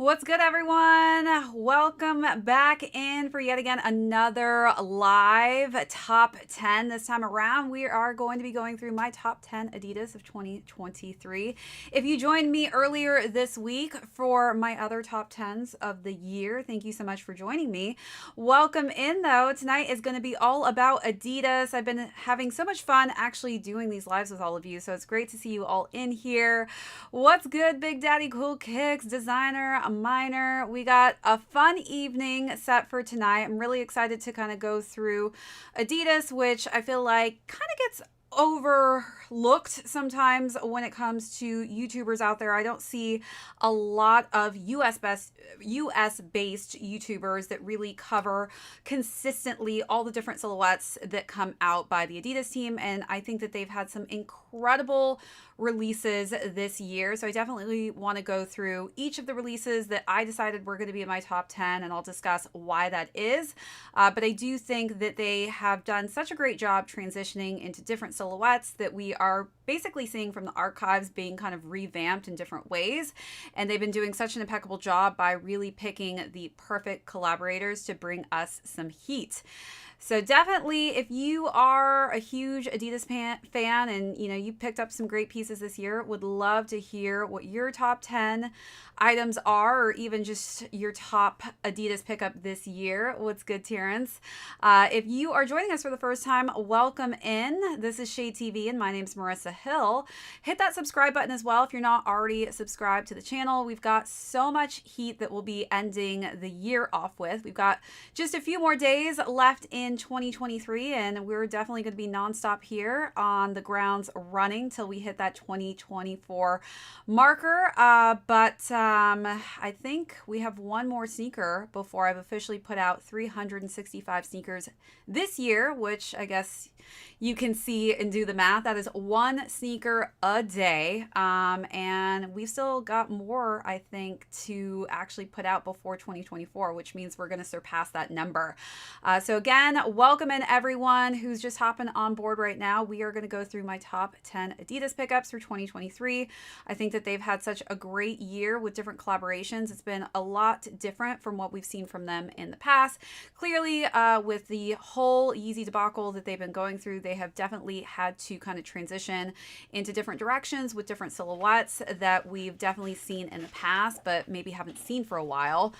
What's good, everyone? Welcome back in for yet again another live top 10. This time around, we are going to be going through my top 10 Adidas of 2023. If you joined me earlier this week for my other top 10s of the year, thank you so much for joining me. Welcome in, though. Tonight is going to be all about Adidas. I've been having so much fun actually doing these lives with all of you, so it's great to see you all in here. What's good, Big Daddy Cool Kicks, designer, minor? We got a fun evening set for tonight. I'm really excited to kind of go through Adidas, which I feel like kind of gets overlooked sometimes when it comes to YouTubers out there. I don't see a lot of US-based YouTubers that really cover consistently all the different silhouettes that come out by the Adidas team, and I think that they've had some incredible releases this year. So I definitely want to go through each of the releases that I decided were going to be in my top 10, and I'll discuss why that is. But I do think that they have done such a great job transitioning into different silhouettes that we are basically seeing from the archives being kind of revamped in different ways. And they've been doing such an impeccable job by really picking the perfect collaborators to bring us some heat. So definitely, if you are a huge Adidas fan and you picked up some great pieces this year, would love to hear what your top 10 items are, or even just your top Adidas pickup this year. What's good, Terrence? If you are joining us for the first time, welcome in. This is Shade TV, and my name's Marissa Hill. Hit that subscribe button as well if you're not already subscribed to the channel. We've got so much heat that we'll be ending the year off with. We've got just a few more days left in 2023, and we're definitely going to be nonstop here on the grounds running till we hit that 2024 marker. I think we have one more sneaker before I've officially put out 365 sneakers this year, which I guess you can see and do the math. That is one sneaker a day. And we've still got more, I think, to actually put out before 2024, which means we're going to surpass that number. So again, welcome in everyone who's just hopping on board right now. We are going to go through my top 10 Adidas pickups for 2023. I think that they've had such a great year with different collaborations. It's been a lot different from what we've seen from them in the past. Clearly, with the whole Yeezy debacle that they've been going through, they have definitely had to kind of transition into different directions with different silhouettes that we've definitely seen in the past, but maybe haven't seen for a while.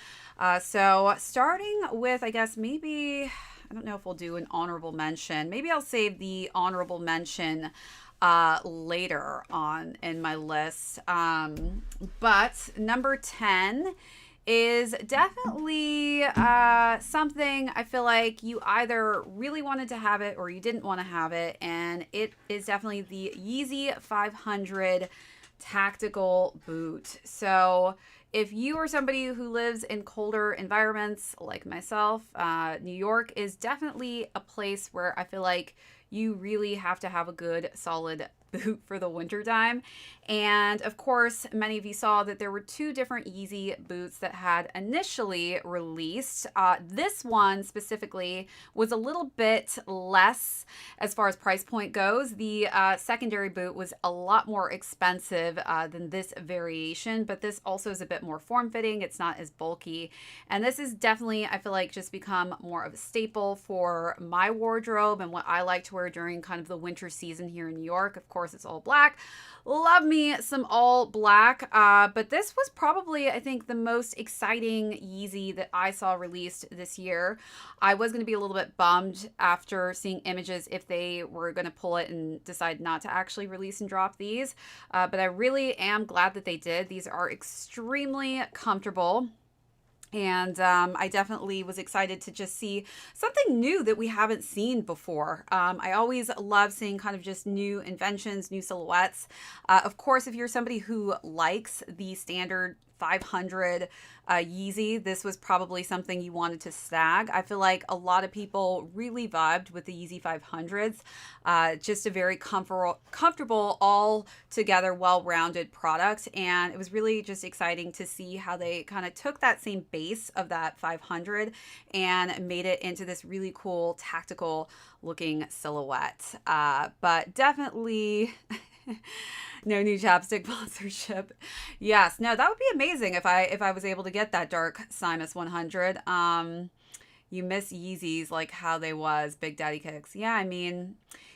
So starting with, I guess, maybe, I don't know if we'll do an honorable mention. Maybe I'll save the honorable mention later on in my list. But number 10 is definitely something I feel like you either really wanted to have it or you didn't want to have it, and it is definitely the Yeezy 500 tactical boot. So if you are somebody who lives in colder environments like myself, New York is definitely a place where I feel like you really have to have a good solid boot for the winter time. And of course, many of you saw that there were two different Yeezy boots that had initially released. This one specifically was a little bit less as far as price point goes. The secondary boot was a lot more expensive than this variation, but this also is a bit more form-fitting. It's not as bulky. And this is definitely, I feel like, just become more of a staple for my wardrobe and what I like to wear during kind of the winter season here in New York. Of course, it's all black. Love me some all black. But this was probably, I think, the most exciting Yeezy that I saw released this year. I was going to be a little bit bummed after seeing images if they were going to pull it and decide not to actually release and drop these. But I really am glad that they did. These are extremely comfortable. And I definitely was excited to just see something new that we haven't seen before. I always love seeing kind of just new inventions, new silhouettes. Of course, if you're somebody who likes the standard 500 Yeezy, this was probably something you wanted to snag. I feel like a lot of people really vibed with the Yeezy 500s. Just a very comfortable, all together, well-rounded product. And it was really just exciting to see how they kind of took that same base of that 500 and made it into this really cool tactical looking silhouette. But definitely No new chapstick sponsorship. Yes, no, that would be amazing if I was able to get that dark Sinus 100. You miss Yeezys like how they was Big Daddy kicks. Yeah, I mean,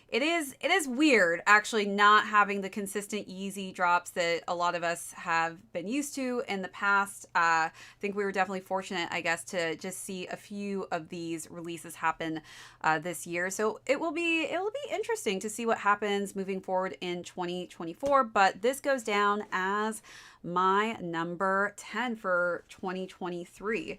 it is weird actually not having the consistent Yeezy drops that a lot of us have been used to in the past. I think we were definitely fortunate, I guess, to just see a few of these releases happen this year. So it'll be interesting to see what happens moving forward in 2024. But this goes down as my number 10 for 2023.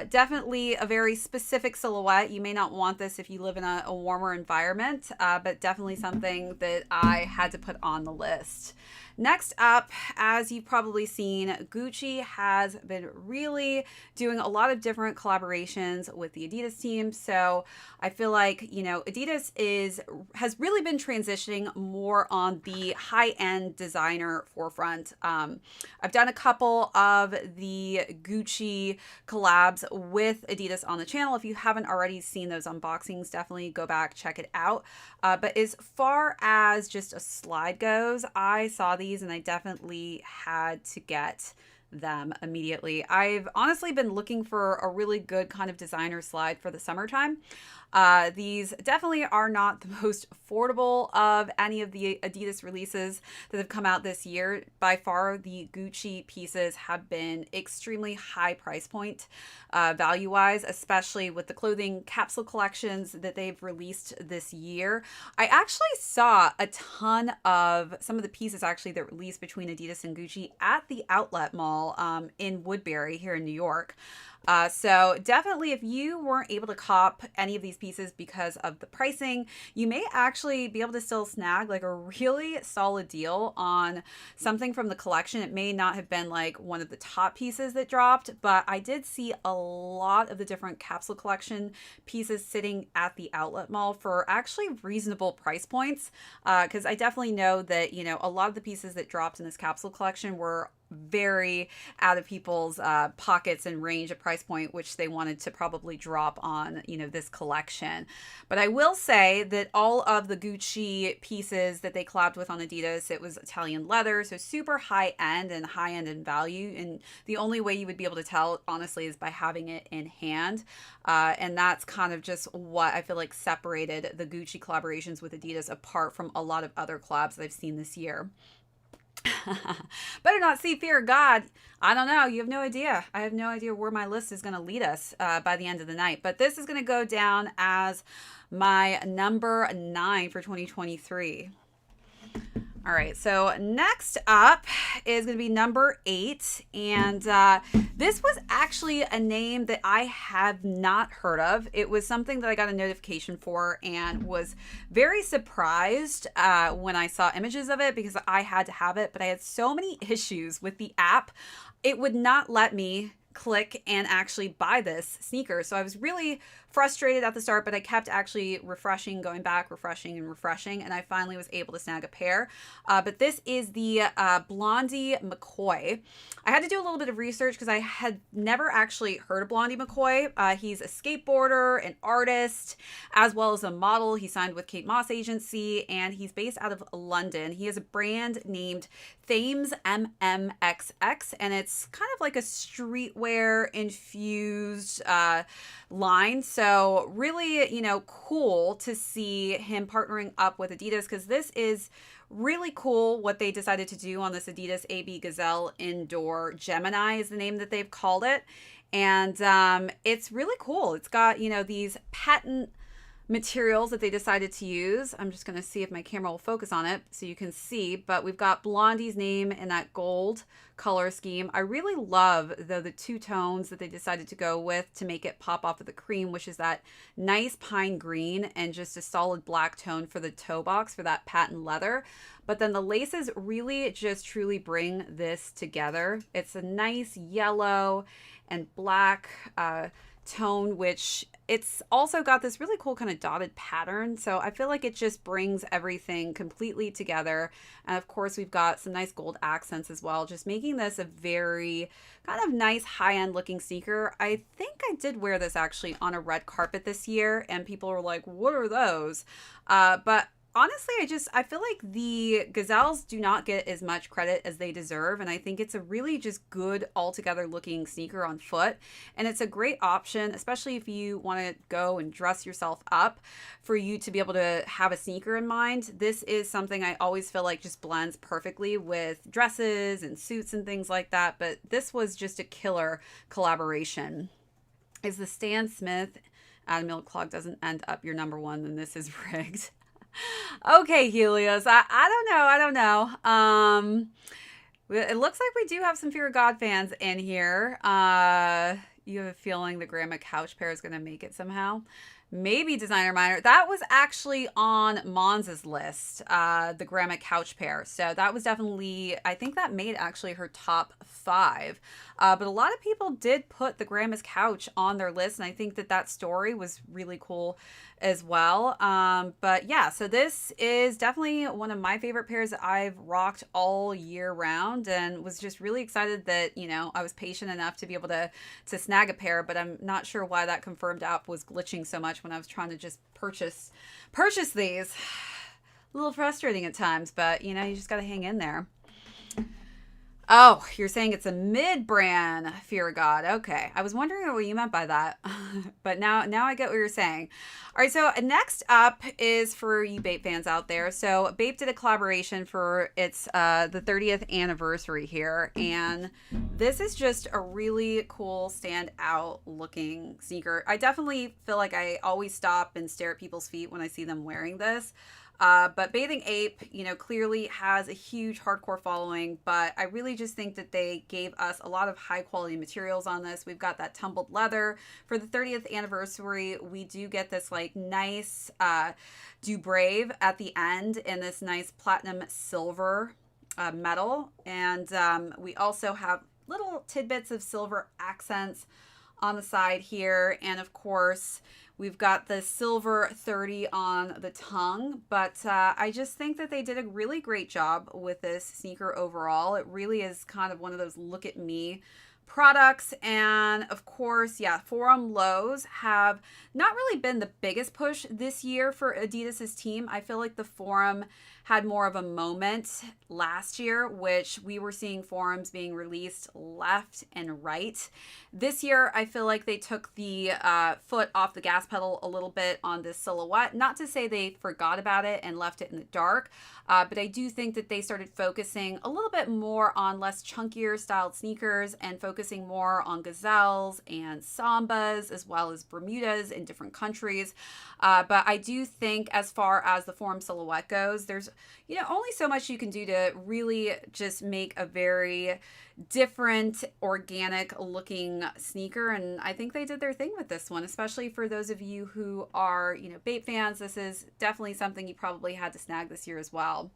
Definitely a very specific silhouette. You may not want this if you live in a warmer environment, but definitely something that I had to put on the list. Next up, as you've probably seen, Gucci has been really doing a lot of different collaborations with the Adidas team. So I feel like, Adidas has really been transitioning more on the high-end designer forefront. I've done a couple of the Gucci collabs with Adidas on the channel. If you haven't already seen those unboxings, definitely go back, check it out. But as far as just a slide goes, I saw these and I definitely had to get them immediately. I've honestly been looking for a really good kind of designer slide for the summertime. These definitely are not the most affordable of any of the Adidas releases that have come out this year. By far, the Gucci pieces have been extremely high price point value-wise, especially with the clothing capsule collections that they've released this year. I actually saw a ton of some of the pieces actually that released between Adidas and Gucci at the outlet mall in Woodbury here in New York. So definitely if you weren't able to cop any of these pieces because of the pricing, you may actually be able to still snag like a really solid deal on something from the collection. It may not have been like one of the top pieces that dropped, but I did see a lot of the different capsule collection pieces sitting at the outlet mall for actually reasonable price points. Because I definitely know that, a lot of the pieces that dropped in this capsule collection were very out of people's pockets and range of price point, which they wanted to probably drop on, this collection. But I will say that all of the Gucci pieces that they collabed with on Adidas, it was Italian leather, so super high end and high end in value. And the only way you would be able to tell, honestly, is by having it in hand. And that's kind of just what I feel like separated the Gucci collaborations with Adidas apart from a lot of other collabs that I've seen this year. Better not see fear of God. I don't know. You have no idea. I have no idea where my list is going to lead us by the end of the night. But this is going to go down as my number 9 for 2023. All right, so next up is going to be number 8, and this was actually a name that I have not heard of. It was something that I got a notification for and was very surprised when I saw images of it because I had to have it, but I had so many issues with the app. It would not let me click and actually buy this sneaker. So I was really frustrated at the start, but I kept actually refreshing, going back, refreshing and refreshing, and I finally was able to snag a pair. But this is the Blondie McCoy. I had to do a little bit of research because I had never actually heard of Blondie McCoy. He's a skateboarder, an artist, as well as a model. He signed with Kate Moss Agency, and he's based out of London. He has a brand named Thames MMXX, and it's kind of like a streetwear infused line. So really, cool to see him partnering up with Adidas because this is really cool what they decided to do on this Adidas AB Gazelle Indoor Gemini is the name that they've called it. And it's really cool. It's got, these patent materials that they decided to use. I'm just going to see if my camera will focus on it so you can see, but we've got Blondie's name in that gold color scheme. I really love, though, the two tones that they decided to go with to make it pop off of the cream, which is that nice pine green and just a solid black tone for the toe box for that patent leather. But then the laces really just truly bring this together. It's a nice yellow and black tone, which it's also got this really cool kind of dotted pattern. So I feel like it just brings everything completely together. And of course, we've got some nice gold accents as well, just making this a very kind of nice high-end looking sneaker. I think I did wear this actually on a red carpet this year, and people were like, what are those? But honestly, I feel like the Gazelles do not get as much credit as they deserve, and I think it's a really just good altogether looking sneaker on foot, and it's a great option, especially if you want to go and dress yourself up, for you to be able to have a sneaker in mind. This is something I always feel like just blends perfectly with dresses and suits and things like that, but this was just a killer collaboration. Is the Stan Smith Adam Milk Clog doesn't end up your number one, then this is rigged. Okay, Helios. I don't know. I don't know. It looks like we do have some Fear of God fans in here. You have a feeling the Grandma Couch pair is going to make it somehow. Maybe Designer Minor. That was actually on Monza's list, the Grandma Couch pair. So that was definitely, I think that made actually her top 5. But a lot of people did put the Grandma's Couch on their list. And I think that that story was really cool as well. But yeah, so this is definitely one of my favorite pairs that I've rocked all year round, and was just really excited that, you know, I was patient enough to be able to snag a pair, but I'm not sure why that confirmed app was glitching so much when I was trying to just purchase these. A little frustrating at times, but you know, you just got to hang in there. Oh, you're saying it's a mid-brand Fear of God. Okay. I was wondering what you meant by that. But now I get what you're saying. All right, so next up is for you Bape fans out there. So Bape did a collaboration for its the 30th anniversary here, and this is just a really cool standout looking sneaker. I definitely feel like I always stop and stare at people's feet when I see them wearing this. But Bathing Ape, you know, clearly has a huge hardcore following, but I really just think that they gave us a lot of high quality materials on this. We've got that tumbled leather. For the 30th anniversary, we do get this like nice do brave at the end in this nice platinum silver metal. And we also have little tidbits of silver accents on the side here. And of course, we've got the silver 30 on the tongue, but I just think that they did a really great job with this sneaker overall. It really is kind of one of those look at me products. And of course, yeah, Forum lows have not really been the biggest push this year for Adidas's team. I feel like the Forum had more of a moment last year, which we were seeing forums being released left and right. This year, I feel like they took the foot off the gas pedal a little bit on this silhouette. Not to say they forgot about it and left it in the dark, but I do think that they started focusing a little bit more on less chunkier styled sneakers and focusing more on gazelles and sambas as well as Bermudas in different countries. But I do think as far as the Forum silhouette goes, there's, you know, only so much you can do to really just make a very different, organic looking sneaker. And I think they did their thing with this one, especially for those of you who are, you know, Bape fans. This is definitely something you probably had to snag this year as well.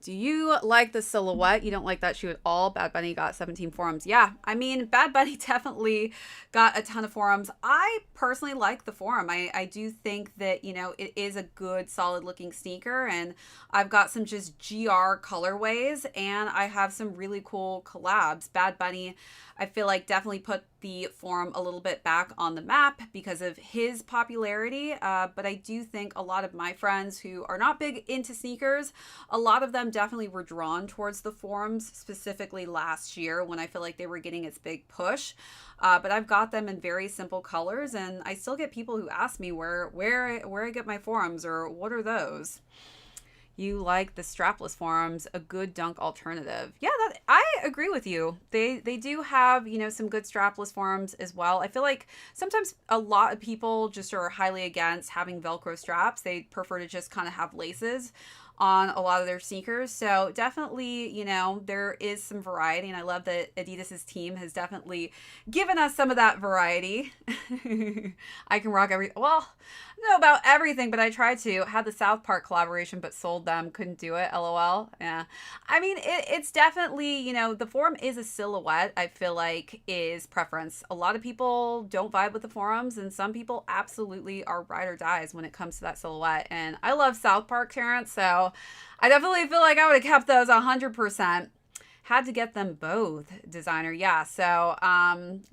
Do you like the silhouette? You don't like that shoe at all? Bad Bunny got 17 forums. Yeah, I mean, Bad Bunny definitely got a ton of forums. I personally like the Forum. I do think that, you know, it is a good, solid looking sneaker. And I've got some just GR colorways, and I have some really cool collabs. Bad Bunny, I feel like definitely put the Forum a little bit back on the map because of his popularity. But I do think a lot of my friends who are not big into sneakers, a lot of them definitely were drawn towards the Forums, specifically last year when I feel like they were getting its big push. But I've got them in very simple colors, and I still get people who ask me where I get my Forums or what are those. You like the strapless Forums, a good dunk alternative. Yeah, that I agree with you. They do have, you know, some good strapless Forums as well. I feel like sometimes a lot of people just are highly against having Velcro straps. They prefer to just kind of have laces on a lot of their sneakers. So definitely, you know, there is some variety, and I love that Adidas's team has definitely given us some of that variety. I can rock well, I don't know about everything, but I tried to. Had the South Park collaboration, but sold them. Couldn't do it. LOL. Yeah. I mean, it's definitely, you know, the Forum is a silhouette, I feel like, is preference. A lot of people don't vibe with the Forums, and some people absolutely are ride or dies when it comes to that silhouette. And I love South Park, Terrence, so I definitely feel like I would have kept those 100%. Had to get them both, designer. Yeah. So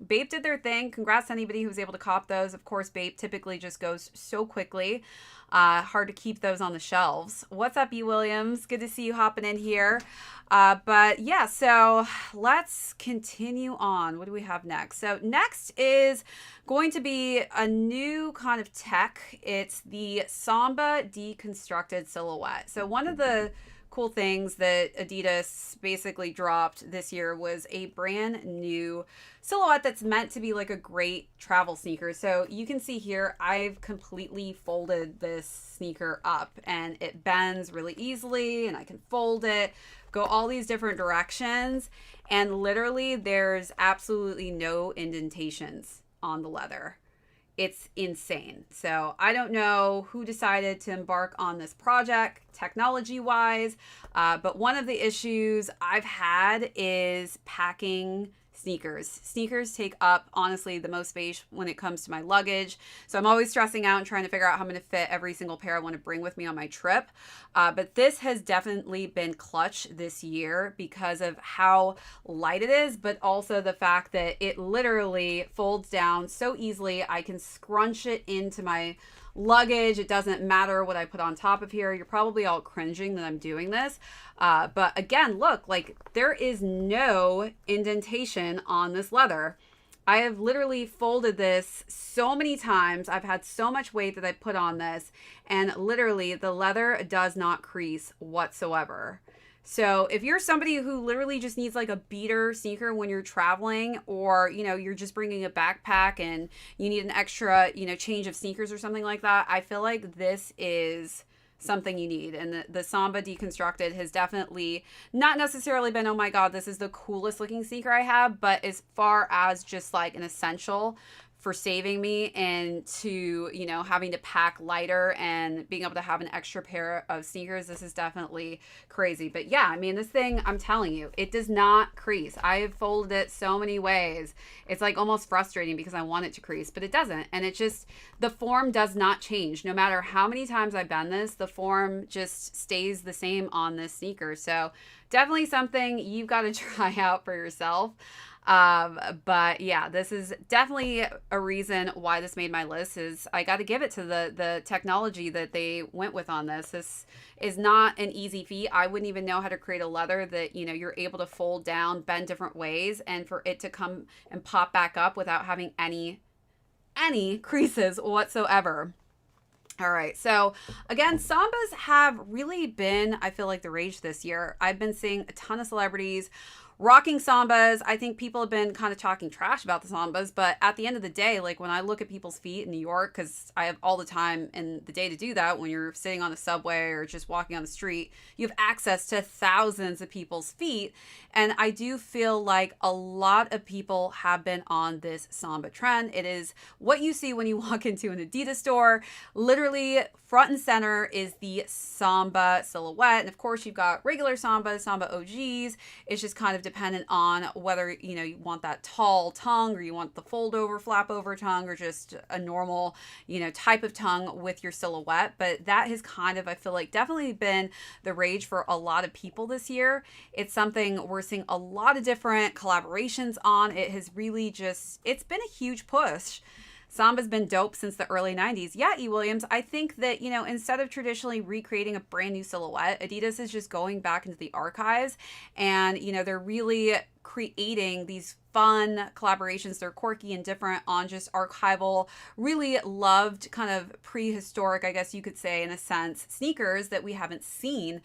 Bape did their thing. Congrats to anybody who was able to cop those. Of course, Bape typically just goes so quickly. Hard to keep those on the shelves. What's up, E. Williams? Good to see you hopping in here. But yeah, so let's continue on. What do we have next? So next is going to be a new kind of tech. It's the Samba deconstructed silhouette. So one of the cool things that Adidas basically dropped this year was a brand new silhouette that's meant to be like a great travel sneaker. So you can see here, I've completely folded this sneaker up and it bends really easily and I can fold it, go all these different directions, and literally there's absolutely no indentations on the leather. It's insane. So I don't know who decided to embark on this project technology wise, but one of the issues I've had is packing sneakers. Sneakers take up, honestly, the most space when it comes to my luggage. So I'm always stressing out and trying to figure out how I'm going to fit every single pair I want to bring with me on my trip. But this has definitely been clutch this year because of how light it is, but also the fact that it literally folds down so easily. I can scrunch it into my luggage. It doesn't matter what I put on top of here. You're probably all cringing that I'm doing this. But again, look, like there is no indentation on this leather. I have literally folded this so many times. I've had so much weight that I put on this, and literally the leather does not crease whatsoever. So if you're somebody who literally just needs like a beater sneaker when you're traveling, or, you know, you're just bringing a backpack and you need an extra, you know, change of sneakers or something like that, I feel like this is something you need. And the Samba deconstructed has definitely not necessarily been, oh my God, this is the coolest looking sneaker I have, but as far as just like an essential for saving me and to, you know, having to pack lighter and being able to have an extra pair of sneakers, this is definitely crazy. But yeah, I mean, this thing, I'm telling you, it does not crease. I have folded it so many ways. It's like almost frustrating because I want it to crease, but it doesn't. And it just, the form does not change. No matter how many times I bend this, the form just stays the same on this sneaker. So definitely something you've got to try out for yourself. But yeah, this is definitely a reason why this made my list. Is I got to give it to the technology that they went with on this. This is not an easy feat. I wouldn't even know how to create a leather that, you know, you're able to fold down, bend different ways, and for it to come and pop back up without having any creases whatsoever. All right. So again, Sambas have really been, I feel like, the rage this year. I've been seeing a ton of celebrities rocking Sambas. I think people have been kind of talking trash about the Sambas, but at the end of the day, like when I look at people's feet in New York, because I have all the time in the day to do that, when you're sitting on the subway or just walking on the street, you have access to thousands of people's feet. And I do feel like a lot of people have been on this Samba trend. It is what you see when you walk into an Adidas store. Literally front and center is the Samba silhouette. And of course, you've got regular Samba, Samba OGs. It's just kind of dependent on whether, you know, you want that tall tongue or you want the fold over, flap over tongue, or just a normal, you know, type of tongue with your silhouette. But that has kind of, I feel like, definitely been the rage for a lot of people this year. It's something we're seeing a lot of different collaborations on. It has really just, it's been a huge push. Samba's been dope since the early 90s. Yeah, E. Williams, I think that, you know, instead of traditionally recreating a brand new silhouette, Adidas is just going back into the archives and, you know, they're really creating these fun collaborations. They're quirky and different on just archival, really loved kind of prehistoric, I guess you could say, in a sense, sneakers that we haven't seen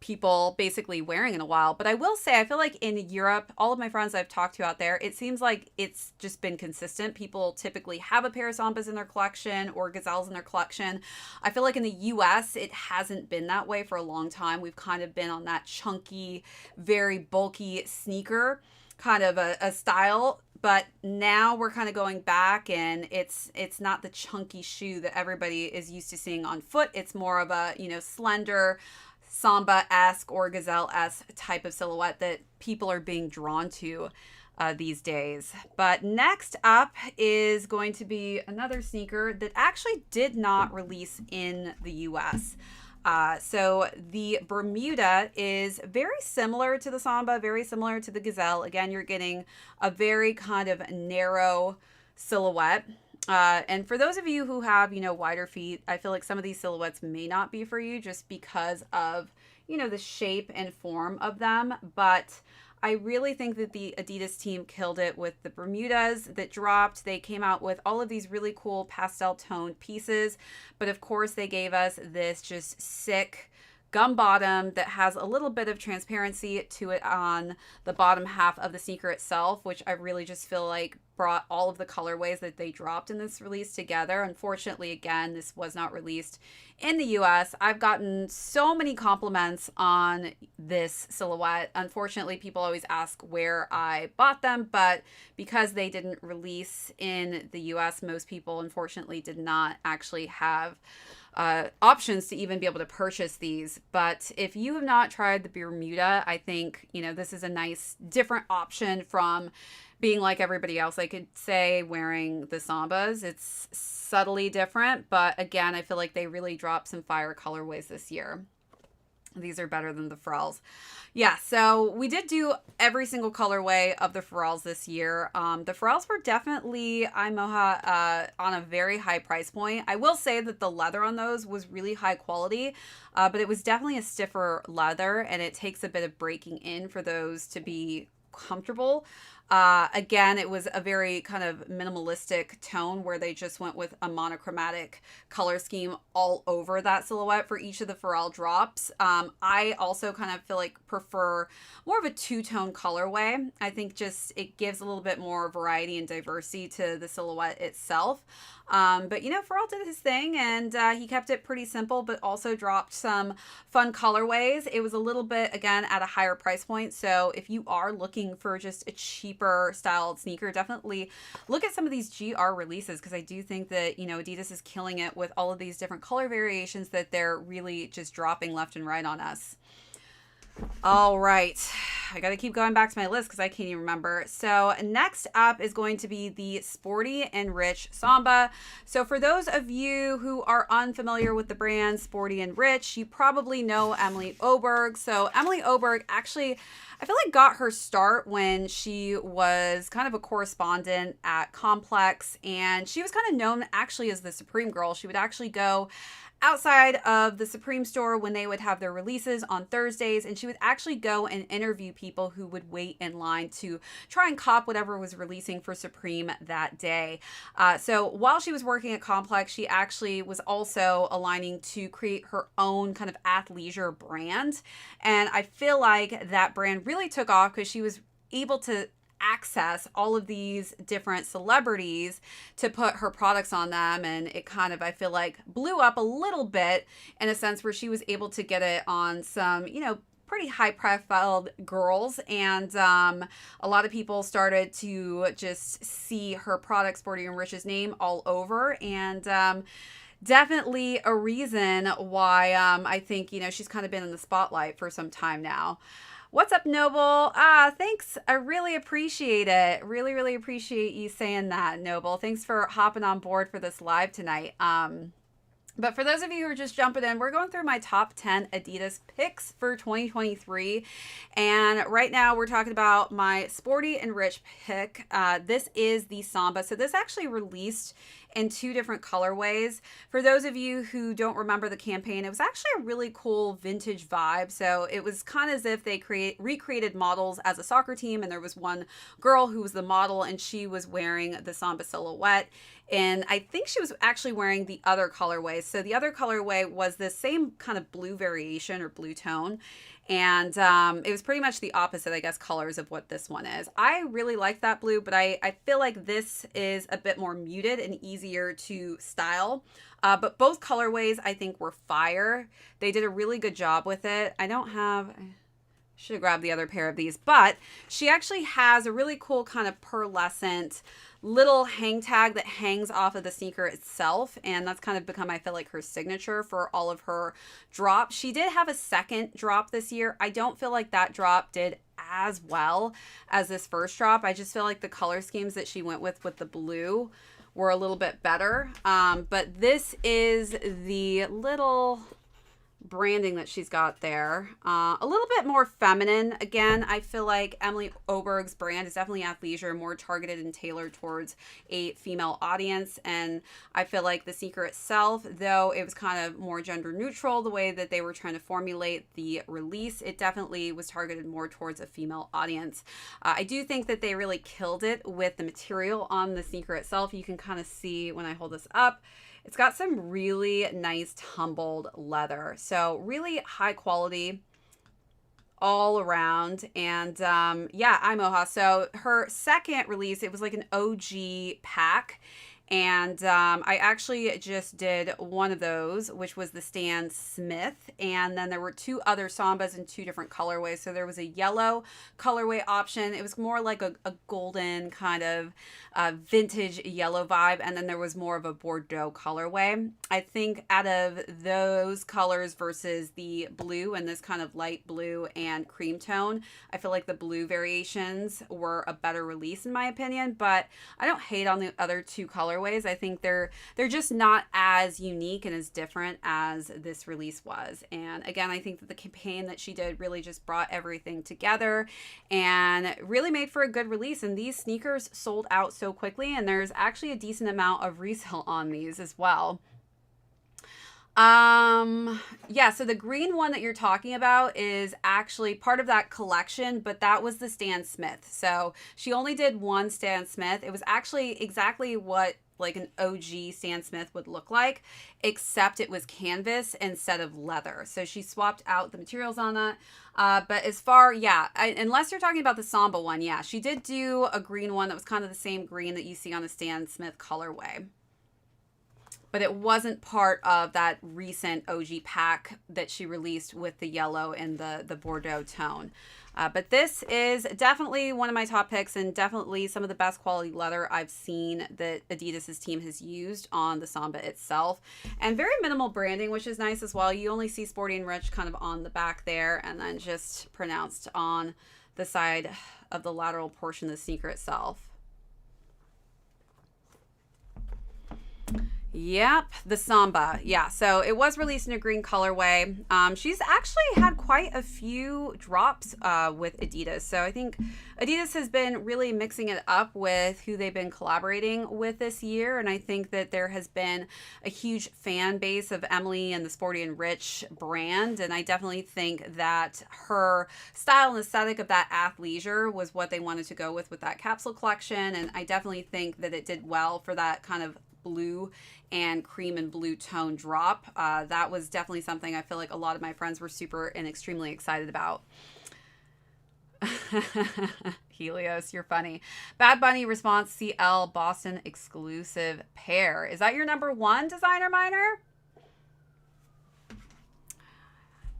people basically wearing in a while. But I will say, I feel like in Europe, all of my friends I've talked to out there, it seems like it's just been consistent. People typically have a pair of Sambas in their collection or Gazelles in their collection. I feel like in the US, it hasn't been that way for a long time. We've kind of been on that chunky, very bulky sneaker kind of a style. But now we're kind of going back, and it's not the chunky shoe that everybody is used to seeing on foot. It's more of a, you know, slender, Samba-esque or Gazelle-esque type of silhouette that people are being drawn to these days. But next up is going to be another sneaker that actually did not release in the US. So the Bermuda is very similar to the Samba, very similar to the Gazelle. Again, you're getting a very kind of narrow silhouette. And for those of you who have, wider feet, I feel like some of these silhouettes may not be for you just because of, the shape and form of them. But I really think that the Adidas team killed it with the Bermudas that dropped. They came out with all of these really cool pastel toned pieces. But of course, they gave us this just sick gum bottom that has a little bit of transparency to it on the bottom half of the sneaker itself, which I really just feel like brought all of the colorways that they dropped in this release together. Unfortunately, again, this was not released in the US. I've gotten so many compliments on this silhouette. Unfortunately, people always ask where I bought them, but because they didn't release in the US, most people unfortunately did not actually have options to even be able to purchase these. But if you have not tried the Bermuda, I think, this is a nice different option from being like everybody else. I could say wearing the Sambas. It's subtly different, but again, I feel like they really dropped some fire colorways this year. These are better than the Pharrells. Yeah, so we did do every single colorway of the Pharrells this year. The Pharrells were definitely Imoha on a very high price point. I will say that the leather on those was really high quality, but it was definitely a stiffer leather, and it takes a bit of breaking in for those to be comfortable. Again, it was a very kind of minimalistic tone where they just went with a monochromatic color scheme all over that silhouette for each of the Pharrell drops. I also kind of feel like prefer more of a two-tone colorway. I think just it gives a little bit more variety and diversity to the silhouette itself. But Pharrell did his thing, and he kept it pretty simple, but also dropped some fun colorways. It was a little bit, again, at a higher price point. So if you are looking for just a cheaper styled sneaker, definitely look at some of these GR releases, because I do think that, Adidas is killing it with all of these different color variations that they're really just dropping left and right on us. All right. I got to keep going back to my list because I can't even remember. So next up is going to be the Sporty and Rich Samba. So for those of you who are unfamiliar with the brand Sporty and Rich, you probably know Emily Oberg. So Emily Oberg actually, I feel like got her start when she was kind of a correspondent at Complex, and she was kind of known actually as the Supreme Girl. She would actually go outside of the Supreme store when they would have their releases on Thursdays, and she would actually go and interview people who would wait in line to try and cop whatever was releasing for Supreme that day. So while she was working at Complex, she actually was also aligning to create her own kind of athleisure brand, and I feel like that brand really took off because she was able to access all of these different celebrities to put her products on them, and it kind of, I feel like, blew up a little bit in a sense where she was able to get it on some, pretty high profile girls, and a lot of people started to just see her product, Sporty and Rich's name, all over, and definitely a reason why I think, she's kind of been in the spotlight for some time now. What's up, Noble? Thanks. I really appreciate it. Really, really appreciate you saying that, Noble. Thanks for hopping on board for this live tonight. But for those of you who are just jumping in, we're going through my top 10 Adidas picks for 2023. And right now we're talking about my Sporty and Rich pick. This is the Samba. So this actually released in two different colorways. For those of you who don't remember the campaign, it was actually a really cool vintage vibe. So it was kind of as if they recreated models as a soccer team, and there was one girl who was the model, and she was wearing the Samba silhouette. And I think she was actually wearing the other colorway. So the other colorway was the same kind of blue variation or blue tone. And it was pretty much the opposite, I guess, colors of what this one is. I really like that blue, but I feel like this is a bit more muted and easier to style. But both colorways, I think, were fire. They did a really good job with it. I should have grabbed the other pair of these, but she actually has a really cool kind of pearlescent little hang tag that hangs off of the sneaker itself, and that's kind of become, I feel like, her signature for all of her drops. She did have a second drop this year. I don't feel like that drop did as well as this first drop. I just feel like the color schemes that she went with the blue were a little bit better. But this is the little branding that she's got there. A little bit more feminine. Again, I feel like Emily Oberg's brand is definitely athleisure, more targeted and tailored towards a female audience. And I feel like the sneaker itself, though it was kind of more gender neutral, the way that they were trying to formulate the release, it definitely was targeted more towards a female audience. I do think that they really killed it with the material on the sneaker itself. You can kind of see when I hold this up, it's got some really nice tumbled leather. So really high quality all around. And yeah, Imoha. So her second release, it was like an OG pack. And I actually just did one of those, which was the Stan Smith. And then there were two other Sambas in two different colorways. So there was a yellow colorway option. It was more like a golden kind of vintage yellow vibe. And then there was more of a Bordeaux colorway. I think out of those colors versus the blue and this kind of light blue and cream tone, I feel like the blue variations were a better release in my opinion. But I don't hate on the other two colors. I think they're just not as unique and as different as this release was. And again, I think that the campaign that she did really just brought everything together and really made for a good release. And these sneakers sold out so quickly, and there's actually a decent amount of resale on these as well. Yeah, so the green one that you're talking about is actually part of that collection, but that was the Stan Smith. So she only did one Stan Smith. It was actually exactly what like an OG Stan Smith would look like, except it was canvas instead of leather. So she swapped out the materials on that. But as far, yeah, unless you're talking about the Samba one, yeah, she did do a green one that was kind of the same green that you see on the Stan Smith colorway. But it wasn't part of that recent OG pack that she released with the yellow and the Bordeaux tone. But this is definitely one of my top picks and definitely some of the best quality leather I've seen that Adidas's team has used on the Samba itself. And very minimal branding, which is nice as well. You only see Sporty and Rich kind of on the back there and then just pronounced on the side of the lateral portion of the sneaker itself. Yep, the Samba. Yeah, so it was released in a green colorway. She's actually had quite a few drops with Adidas. So I think Adidas has been really mixing it up with who they've been collaborating with this year. And I think that there has been a huge fan base of Emily and the Sporty and Rich brand. And I definitely think that her style and aesthetic of that athleisure was what they wanted to go with that capsule collection. And I definitely think that it did well for that kind of blue and cream and blue tone drop. That was definitely something I feel like a lot of my friends were super and extremely excited about. Helios, you're funny. Bad Bunny response, CL Boston exclusive pair. Is that your number one, Designer Miner?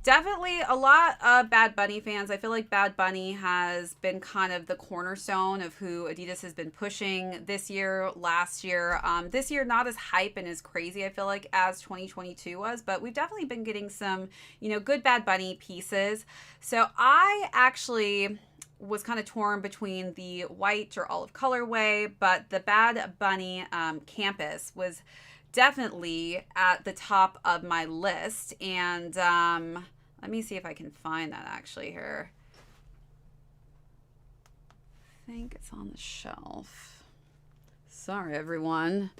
Definitely a lot of Bad Bunny fans. I feel like Bad Bunny has been kind of the cornerstone of who Adidas has been pushing this year, last year. This year, not as hype and as crazy, I feel like, as 2022 was, but we've definitely been getting some, good Bad Bunny pieces. So I actually was kind of torn between the white or olive colorway, but the Bad Bunny campus was definitely at the top of my list. And let me see if I can find that actually here. I think it's on the shelf. Sorry, everyone.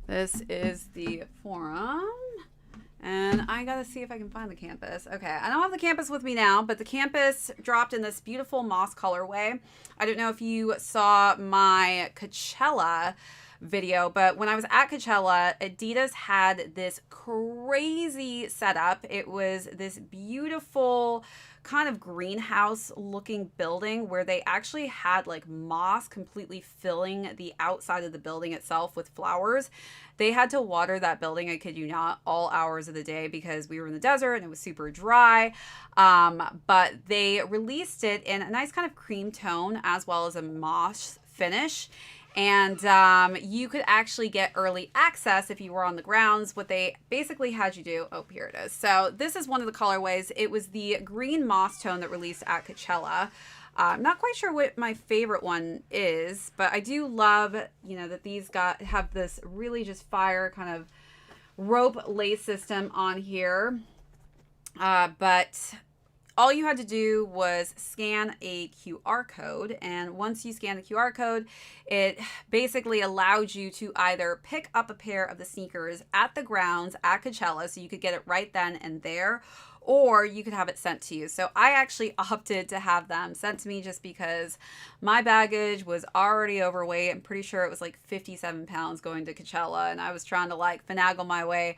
This is the forum. And I gotta see if I can find the campus. Okay, I don't have the campus with me now, but the campus dropped in this beautiful moss colorway. I don't know if you saw my Coachella video, but when I was at Coachella, Adidas had this crazy setup. It was this beautiful kind of greenhouse looking building where they actually had like moss completely filling the outside of the building itself with flowers. They had to water that building, I kid you not, all hours of the day because we were in the desert and it was super dry. But they released it in a nice kind of cream tone as well as a moss finish. And you could actually get early access if you were on the grounds. What they basically had you do, oh, here it is. So this is one of the colorways. It was the green moss tone that released at Coachella. I'm not quite sure what my favorite one is, but I do love, that these have this really just fire kind of rope lace system on here. But all you had to do was scan a QR code. And once you scan the QR code, it basically allowed you to either pick up a pair of the sneakers at the grounds at Coachella, so you could get it right then and there, or you could have it sent to you. So I actually opted to have them sent to me just because my baggage was already overweight. I'm pretty sure it was like 57 pounds going to Coachella, and I was trying to like finagle my way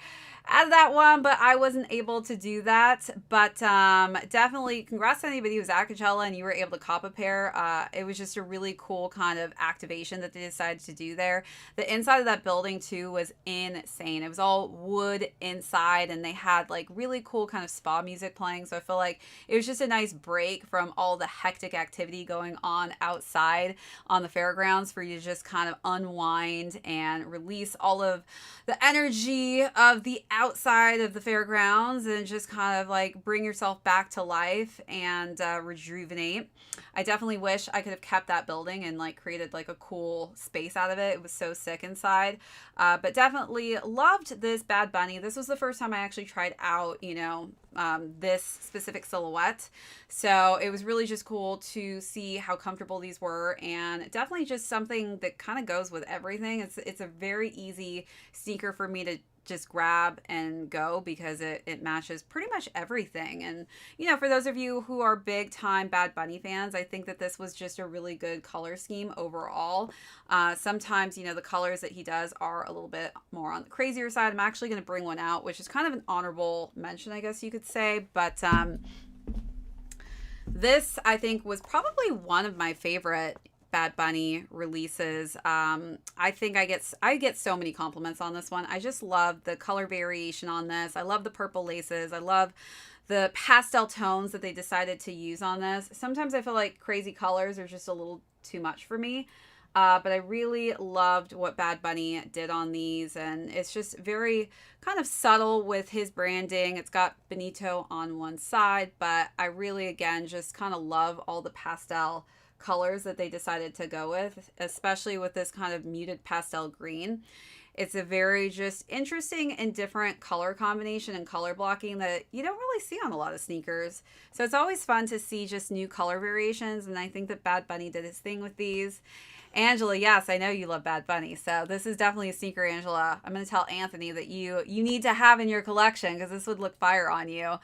out of that one, but I wasn't able to do that. But definitely congrats to anybody who was at Coachella and you were able to cop a pair. It was just a really cool kind of activation that they decided to do there. The inside of that building too was insane. It was all wood inside, and they had like really cool kind of spa music playing. So I feel like it was just a nice break from all the hectic activity going on outside on the fairgrounds for you to just kind of unwind and release all of the energy of the outside of the fairgrounds and just kind of like bring yourself back to life and rejuvenate. I definitely wish I could have kept that building and like created like a cool space out of it. It was so sick inside. But definitely loved this Bad Bunny. This was the first time I actually tried out, this specific silhouette. So it was really just cool to see how comfortable these were, and definitely just something that kind of goes with everything. It's a very easy sneaker for me to just grab and go because it matches pretty much everything. And, for those of you who are big time Bad Bunny fans, I think that this was just a really good color scheme overall. Sometimes, the colors that he does are a little bit more on the crazier side. I'm actually going to bring one out, which is kind of an honorable mention, I guess you could say. But this, I think, was probably one of my favorite Bad Bunny releases. I think I get so many compliments on this one. I just love the color variation on this. I love the purple laces. I love the pastel tones that they decided to use on this. Sometimes I feel like crazy colors are just a little too much for me. But I really loved what Bad Bunny did on these, and it's just very kind of subtle with his branding. It's got Benito on one side, but I really, again, just kind of love all the pastel colors that they decided to go with, especially with this kind of muted pastel green. It's a very just interesting and different color combination and color blocking that you don't really see on a lot of sneakers. So it's always fun to see just new color variations, and I think that Bad Bunny did his thing with these. Angela, yes, I know you love Bad Bunny, so this is definitely a sneaker, Angela. I'm going to tell Anthony that you need to have in your collection because this would look fire on you.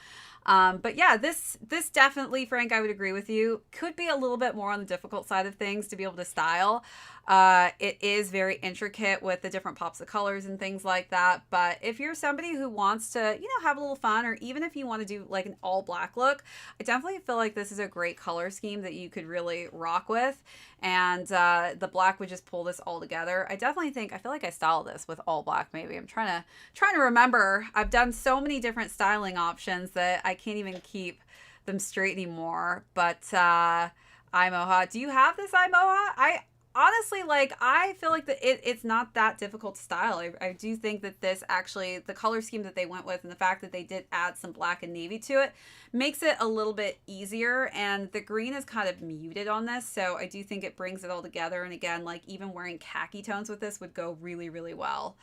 But yeah, this definitely, Frank, I would agree with you, could be a little bit more on the difficult side of things to be able to style. It is very intricate with the different pops of colors and things like that. But if you're somebody who wants to, have a little fun, or even if you want to do like an all black look, I definitely feel like this is a great color scheme that you could really rock with. And the black would just pull this all together. I feel like I styled this with all black. Maybe I'm trying to remember. I've done so many different styling options that I can't even keep them straight anymore. But iMoha, do you have this iMoha? I honestly, I feel like it's not that difficult to style. I do think that this actually, the color scheme that they went with and the fact that they did add some black and navy to it makes it a little bit easier. And the green is kind of muted on this, so I do think it brings it all together. And again, even wearing khaki tones with this would go really, really well.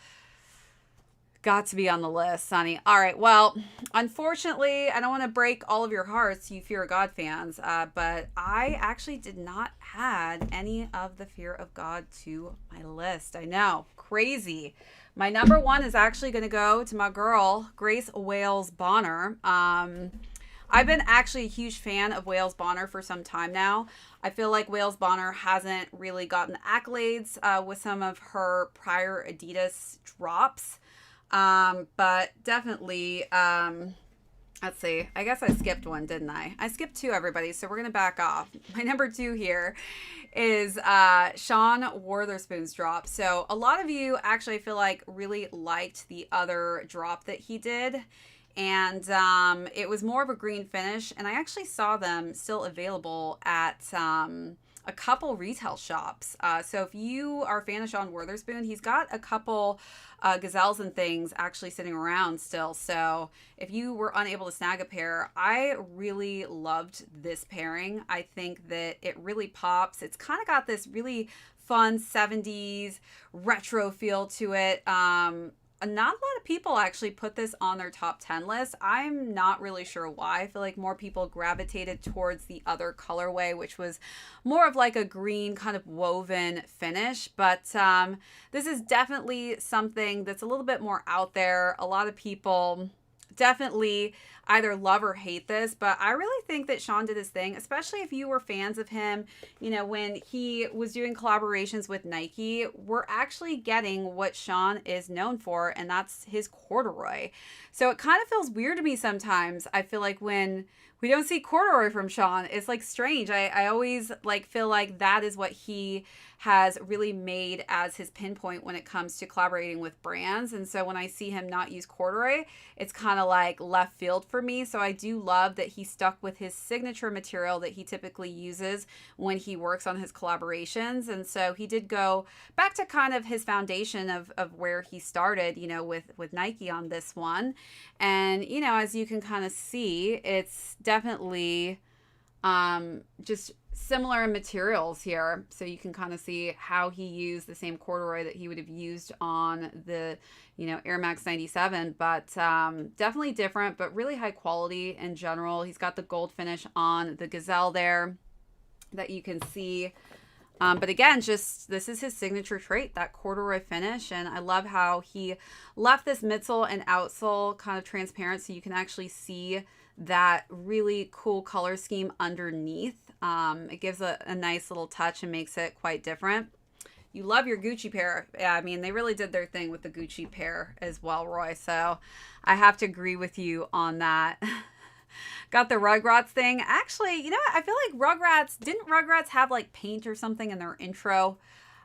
Got to be on the list, Sonny. All right. Well, unfortunately, I don't want to break all of your hearts, you Fear of God fans, but I actually did not add any of the Fear of God to my list. I know. Crazy. My number one is actually going to go to my girl, Grace Wales Bonner. I've been actually a huge fan of Wales Bonner for some time now. I feel like Wales Bonner hasn't really gotten the accolades with some of her prior Adidas drops. But definitely, let's see, I guess I skipped one, didn't I? I skipped two, everybody, so we're going to back off. My number two here is Sean Wotherspoon's drop. So a lot of you actually, I feel like, really liked the other drop that he did. And it was more of a green finish, and I actually saw them still available at a couple retail shops. So if you are a fan of Sean Wotherspoon, he's got a couple gazelles and things actually sitting around still. So if you were unable to snag a pair, I really loved this pairing. I think that it really pops. It's kind of got this really fun 70s retro feel to it. not a lot of people actually put this on their top 10 list. I'm not really sure why. I feel like more people gravitated towards the other colorway, which was more of like a green kind of woven finish. But this is definitely something that's a little bit more out there. A lot of people definitely either love or hate this, but I really think that Sean did his thing, especially if you were fans of him. You know, when he was doing collaborations with Nike, we're actually getting what Sean is known for, and that's his corduroy. So it kind of feels weird to me sometimes. I feel like when we don't see corduroy from Sean, it's like strange. I always like feel like that is what he has really made as his pinpoint when it comes to collaborating with brands. And so when I see him not use corduroy, it's kind of like left field for me. So I do love that he stuck with his signature material that he typically uses when he works on his collaborations. And so he did go back to kind of his foundation of where he started, you know, with Nike on this one. And, you know, as you can kind of see, it's definitely just similar materials here. So you can kind of see how he used the same corduroy that he would have used on the, you know, Air Max 97, but definitely different, but really high quality in general. He's got the gold finish on the Gazelle there that you can see. But again, just this is his signature trait, that corduroy finish. And I love how he left this midsole and outsole kind of transparent so you can actually see that really cool color scheme underneath. It gives a nice little touch and makes it quite different. You love your Gucci pair. Yeah, I mean, they really did their thing with the Gucci pair as well, Roy. So I have to agree with you on that. Got the Rugrats thing. Actually, you know what? I feel like didn't Rugrats have like paint or something in their intro?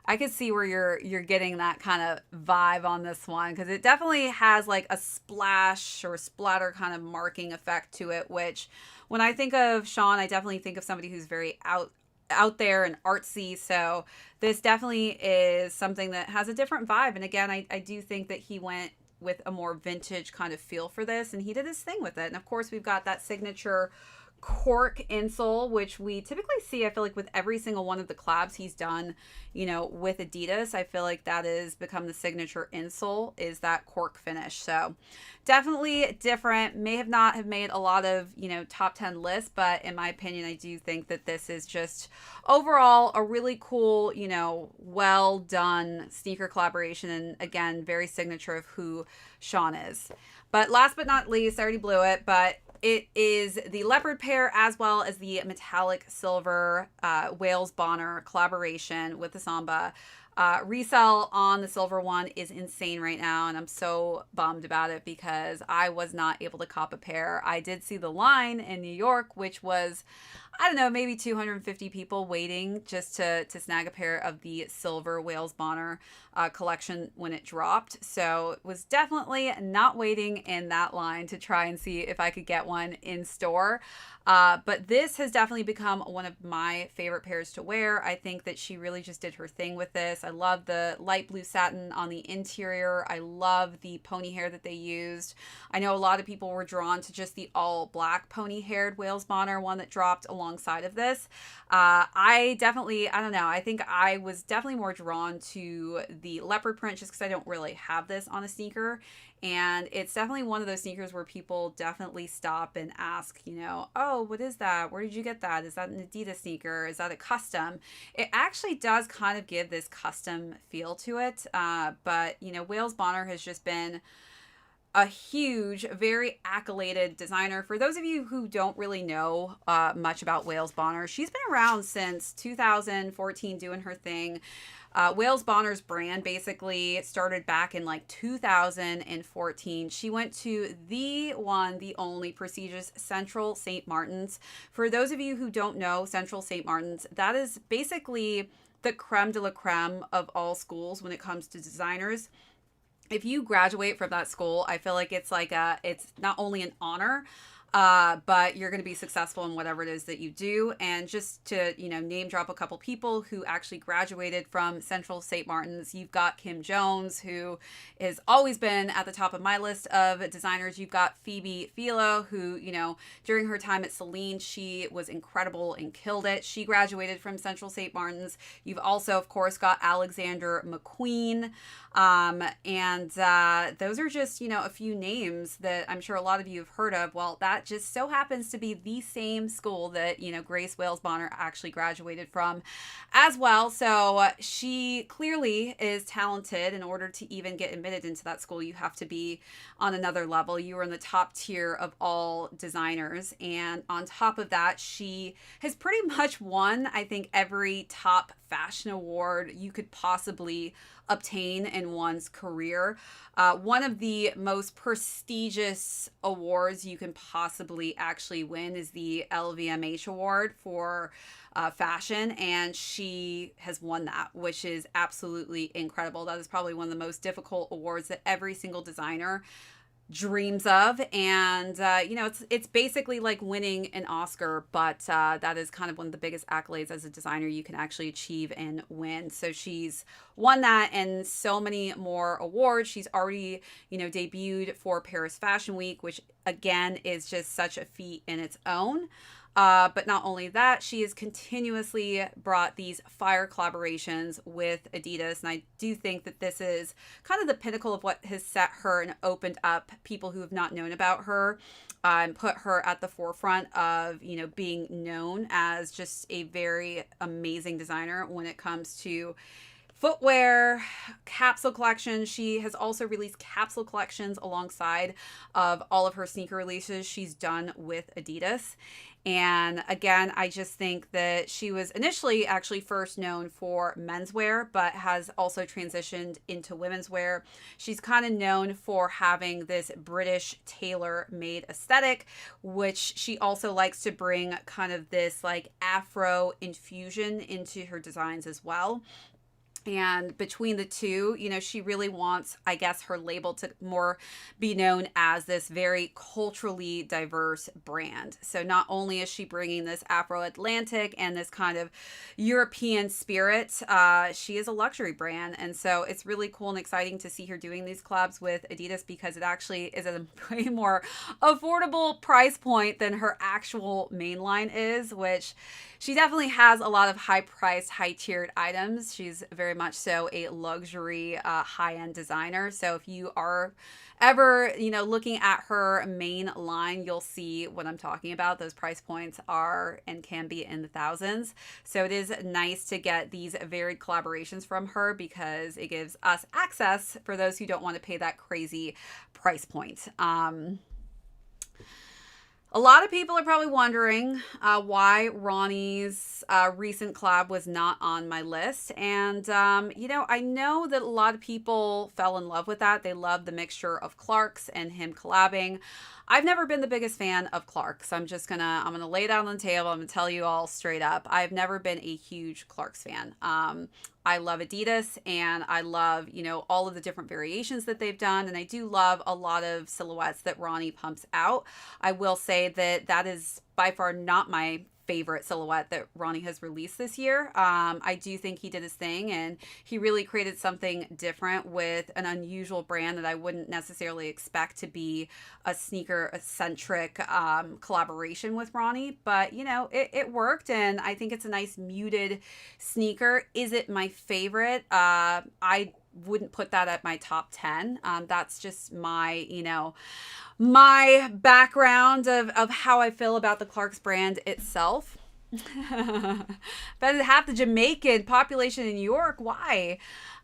I could see where you're getting that kind of vibe on this one, because it definitely has like a splash or splatter kind of marking effect to it, which when I think of Sean, I definitely think of somebody who's very out there and artsy. So this definitely is something that has a different vibe. And again, I do think that he went with a more vintage kind of feel for this, and he did his thing with it. And of course, we've got that signature cork insole, which we typically see, I feel like, with every single one of the collabs he's done, you know, with Adidas. I feel like that has become the signature insole, is that cork finish. So definitely different. May have not have made a lot of, you know, top 10 lists, but in my opinion, I do think that this is just overall a really cool, you know, well done sneaker collaboration. And again, very signature of who Sean is. But last but not least, I already blew it, but it is the leopard pair as well as the metallic silver Wales Bonner collaboration with the Samba. Resell on the silver one is insane right now, and I'm so bummed about it because I was not able to cop a pair. I did see the line in New York, which was, I don't know, maybe 250 people waiting just to snag a pair of the silver Wales Bonner collection when it dropped. So it was definitely not waiting in that line to try and see if I could get one in store. But this has definitely become one of my favorite pairs to wear. I think that she really just did her thing with this. I love the light blue satin on the interior. I love the pony hair that they used. I know a lot of people were drawn to just the all black pony haired Wales Bonner one that dropped alongside of this. I don't know. I think I was definitely more drawn to the leopard print just because I don't really have this on a sneaker. And it's definitely one of those sneakers where people definitely stop and ask, you know, oh, what is that? Where did you get that? Is that an Adidas sneaker? Is that a custom? It actually does kind of give this custom feel to it. But, you know, Wales Bonner has just been a huge, very accoladed designer. For those of you who don't really know much about Wales Bonner, she's been around since 2014 doing her thing. Wales Bonner's brand basically started back in like 2014. She went to the only prestigious Central St. Martin's. For those of you who don't know Central St. Martin's, that is basically the creme de la creme of all schools when it comes to designers. If you graduate from that school, I feel like it's not only an honor, but you're going to be successful in whatever it is that you do. And just to, name drop a couple people who actually graduated from Central St. Martin's, you've got Kim Jones, who has always been at the top of my list of designers. You've got Phoebe Philo, who, during her time at Celine, she was incredible and killed it. She graduated from Central St. Martin's. You've also, of course, got Alexander McQueen. And those are just, a few names that I'm sure a lot of you have heard of. Well, that just so happens to be the same school that, Grace Wales Bonner actually graduated from as well. So she clearly is talented. In order to even get admitted into that school, you have to be on another level. You are in the top tier of all designers. And on top of that, she has pretty much won, I think, every top fashion award you could possibly obtain in one's career. One of the most prestigious awards you can possibly actually win is the LVMH award for fashion, and she has won that, which is absolutely incredible. That is probably one of the most difficult awards that every single designer dreams of. And it's basically like winning an Oscar, but that is kind of one of the biggest accolades as a designer you can actually achieve and win. So she's won that and so many more awards. She's already debuted for Paris Fashion Week, which again is just such a feat in its own. But not only that, she has continuously brought these fire collaborations with Adidas. And I do think that this is kind of the pinnacle of what has set her and opened up people who have not known about her, and put her at the forefront of, being known as just a very amazing designer when it comes to footwear, capsule collections. She has also released capsule collections alongside of all of her sneaker releases she's done with Adidas. And again, I just think that she was initially actually first known for menswear, but has also transitioned into women's wear. She's kind of known for having this British tailor-made aesthetic, which she also likes to bring kind of this like Afro infusion into her designs as well. And between the two, she really wants, I guess, her label to more be known as this very culturally diverse brand. So not only is she bringing this Afro-Atlantic and this kind of European spirit, she is a luxury brand. And so it's really cool and exciting to see her doing these collabs with Adidas, because it actually is a way more affordable price point than her actual main line is, which she definitely has a lot of high-priced, high-tiered items. She's very much so a luxury, high-end designer. So if you are ever, looking at her main line, you'll see what I'm talking about. Those price points are and can be in the thousands. So it is nice to get these varied collaborations from her, because it gives us access for those who don't want to pay that crazy price point. A lot of people are probably wondering why Ronnie's recent collab was not on my list. And, I know that a lot of people fell in love with that. They love the mixture of Clarks and him collabing. I've never been the biggest fan of Clarks. I'm going to lay it out on the table. I'm going to tell you all straight up. I've never been a huge Clarks fan. I love Adidas, and I love, all of the different variations that they've done. And I do love a lot of silhouettes that Ronnie pumps out. I will say that that is by far not my favorite silhouette that Ronnie has released this year. I do think he did his thing, and he really created something different with an unusual brand that I wouldn't necessarily expect to be a sneaker-centric collaboration with Ronnie. But, it worked, and I think it's a nice muted sneaker. Is it my favorite? I wouldn't put that at my top 10. That's just my, my background of how I feel about the Clarks brand itself. But half the Jamaican population in New York, why?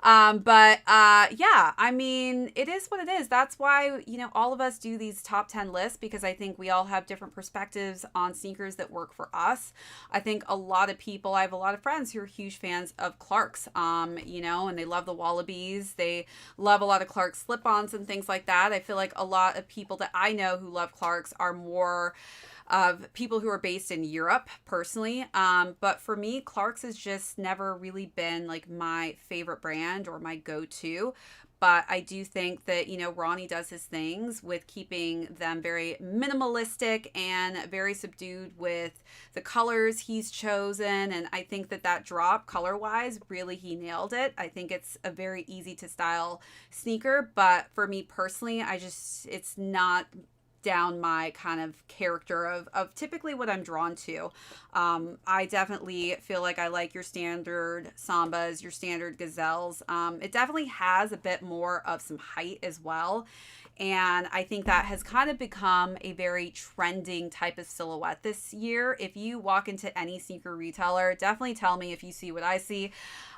Yeah, I mean, it is what it is. That's why, all of us do these top 10 lists, because I think we all have different perspectives on sneakers that work for us. I think I have a lot of friends who are huge fans of Clarks, and they love the Wallabies. They love a lot of Clarks slip-ons and things like that. I feel like a lot of people that I know who love Clarks are more of people who are based in Europe personally. But for me, Clarks has just never really been like my favorite brand or my go-to. but I do think that, Ronnie does his things with keeping them very minimalistic and very subdued with the colors he's chosen. And I think that drop color wise, really, he nailed it. I think it's a very easy to style sneaker, but for me personally, it's not down my kind of character of typically what I'm drawn to. I definitely feel like I like your standard Sambas, your standard Gazelles. It definitely has a bit more of some height as well. And I think that has kind of become a very trending type of silhouette this year. If you walk into any sneaker retailer, definitely tell me if you see what I see.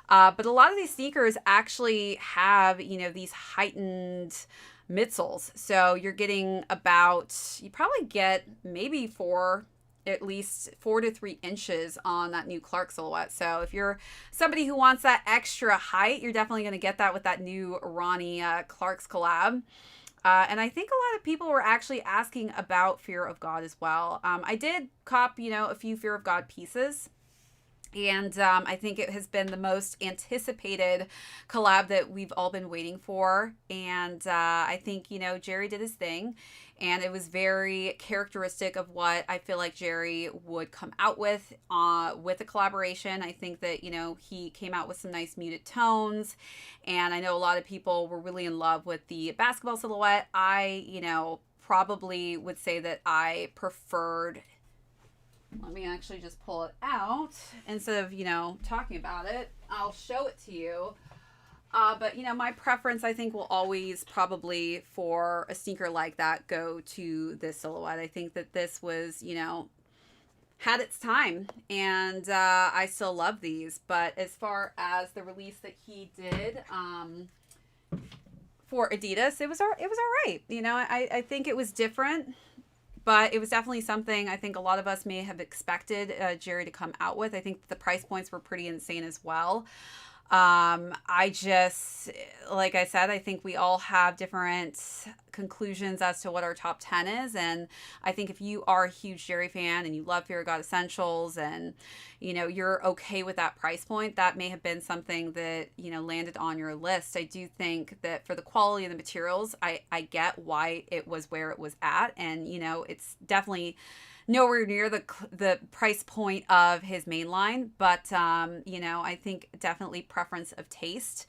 But a lot of these sneakers actually have, these heightened midsoles. So you're getting you probably get maybe at least 4 to 3 inches on that new Clark silhouette. So if you're somebody who wants that extra height, you're definitely going to get that with that new Ronnie Clark's collab. And I think a lot of people were actually asking about Fear of God as well. I did cop, a few Fear of God pieces. And I think it has been the most anticipated collab that we've all been waiting for. And I think, Jerry did his thing. And it was very characteristic of what I feel like Jerry would come out with a collaboration. I think that, he came out with some nice muted tones. And I know a lot of people were really in love with the basketball silhouette. I, probably would say that I preferred... Let me actually just pull it out instead of, talking about it. I'll show it to you. But, my preference, I think, will always probably for a sneaker like that go to this silhouette. I think that this was, had its time. And I still love these. But as far as the release that he did for Adidas, it was all right. I think it was different. But it was definitely something I think a lot of us may have expected Jerry to come out with. I think the price points were pretty insane as well. I just, like I said, I think we all have different conclusions as to what our top 10 is. And I think if you are a huge Jerry fan and you love Fear of God Essentials and, you're okay with that price point, that may have been something that, landed on your list. I do think that for the quality of the materials, I get why it was where it was at. And, it's definitely nowhere near the price point of his main line, but I think definitely preference of taste.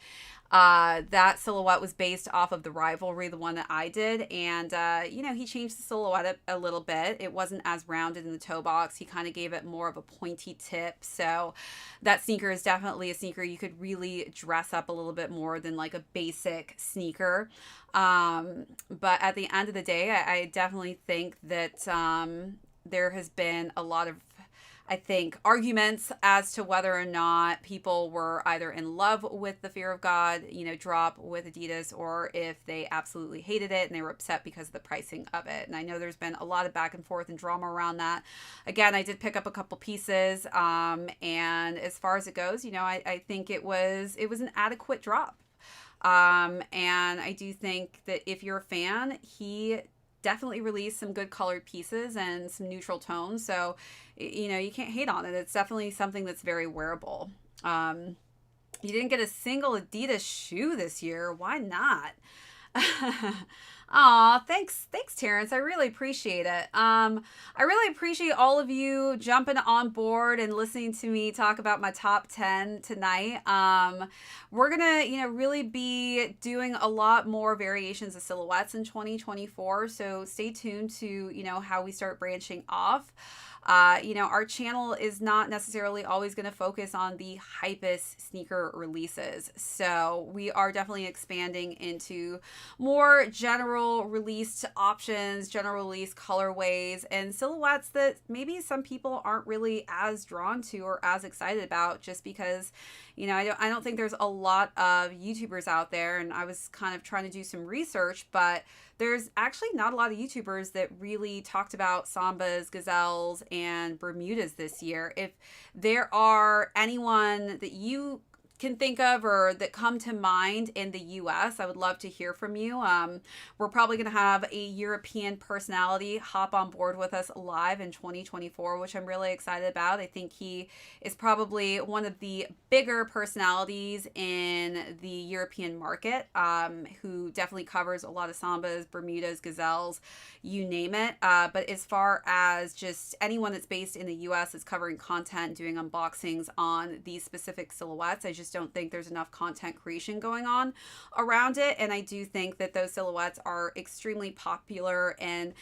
That silhouette was based off of the Rivalry, the one that I did, and he changed the silhouette a little bit. It wasn't as rounded in the toe box. He kind of gave it more of a pointy tip. So that sneaker is definitely a sneaker you could really dress up a little bit more than like a basic sneaker. But at the end of the day, I definitely think that there has been a lot of, I think, arguments as to whether or not people were either in love with the Fear of God, drop with Adidas, or if they absolutely hated it and they were upset because of the pricing of it. And I know there's been a lot of back and forth and drama around that. Again, I did pick up a couple pieces. And as far as it goes, I think it was an adequate drop. And I do think that if you're a fan, he definitely released some good colored pieces and some neutral tones. So, you can't hate on it. It's definitely something that's very wearable. You didn't get a single Adidas shoe this year. Why not? Aw, thanks, Terrence. I really appreciate it. I really appreciate all of you jumping on board and listening to me talk about my top 10 tonight. We're gonna, really be doing a lot more variations of silhouettes in 2024. So stay tuned to, how we start branching off. Our channel is not necessarily always going to focus on the hypest sneaker releases. So we are definitely expanding into more general released options, general release colorways, and silhouettes that maybe some people aren't really as drawn to or as excited about, just because, I don't think there's a lot of YouTubers out there. And I was kind of trying to do some research, but there's actually not a lot of YouTubers that really talked about Sambas, Gazelles, and Bermudas this year. If there are anyone that you can think of or that come to mind in the US, I would love to hear from you. We're probably going to have a European personality hop on board with us live in 2024, which I'm really excited about. I think he is probably one of the bigger personalities in the European market, who definitely covers a lot of Sambas, Bermudas, Gazelles, you name it. But as far as just anyone that's based in the US is covering content, doing unboxings on these specific silhouettes, I just don't think there's enough content creation going on around it. And I do think that those silhouettes are extremely popular and,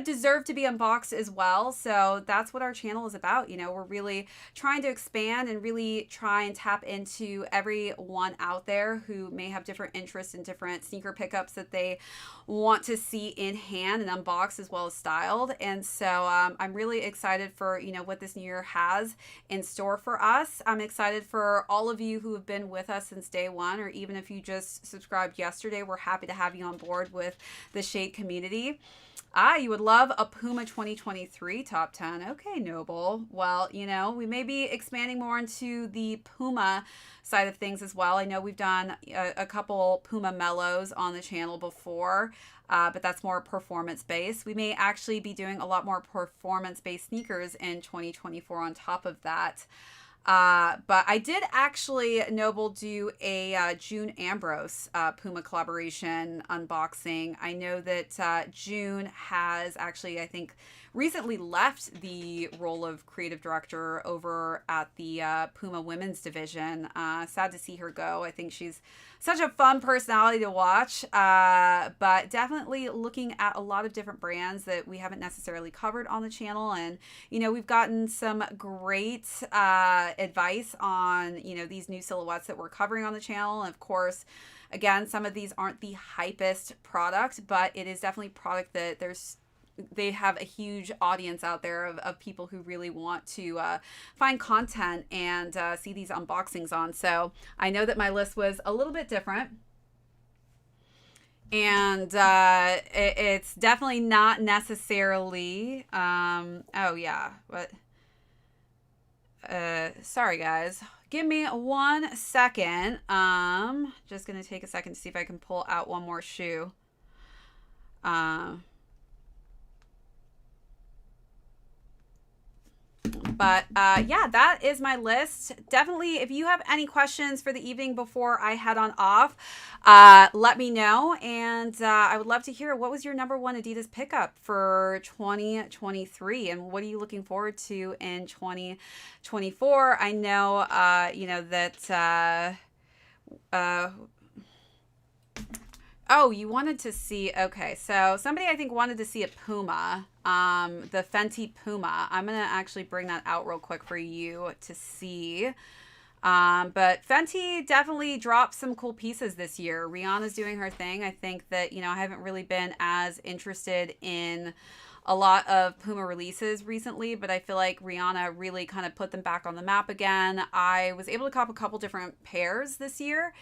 deserve to be unboxed as well. So that's what our channel is about. We're really trying to expand and really try and tap into everyone out there who may have different interests and different sneaker pickups that they want to see in hand and unboxed as well as styled. And so I'm really excited for, what this new year has in store for us. I'm excited for all of you who have been with us since day one, or even if you just subscribed yesterday, we're happy to have you on board with the Shade community. You would love a Puma 2023 top 10. Okay, Noble. Well, we may be expanding more into the Puma side of things as well. I know we've done a couple Puma Mellows on the channel before, but that's more performance-based. We may actually be doing a lot more performance-based sneakers in 2024 on top of that. But I did actually, Noble, do a June Ambrose Puma collaboration unboxing. I know that June has actually, I think, recently left the role of creative director over at the Puma women's division. Sad to see her go. I think she's such a fun personality to watch, but definitely looking at a lot of different brands that we haven't necessarily covered on the channel. And, we've gotten some great advice on, these new silhouettes that we're covering on the channel. And of course, again, some of these aren't the hypest product, but it is definitely product that they have a huge audience out there of people who really want to find content and see these unboxings on. So I know that my list was a little bit different. And it's definitely not necessarily, sorry guys. Give me 1 second. Just going to take a second to see if I can pull out one more shoe. But yeah, that is my list. Definitely, if you have any questions for the evening before I head on off, let me know. And I would love to hear, what was your number one Adidas pickup for 2023? And what are you looking forward to in 2024? I know, that... Oh, you wanted to see, okay, so somebody I think wanted to see a Puma, the Fenty Puma. I'm going to actually bring that out real quick for you to see. But Fenty definitely dropped some cool pieces this year. Rihanna's doing her thing. I think that, I haven't really been as interested in a lot of Puma releases recently, but I feel like Rihanna really kind of put them back on the map again. I was able to cop a couple different pairs this year,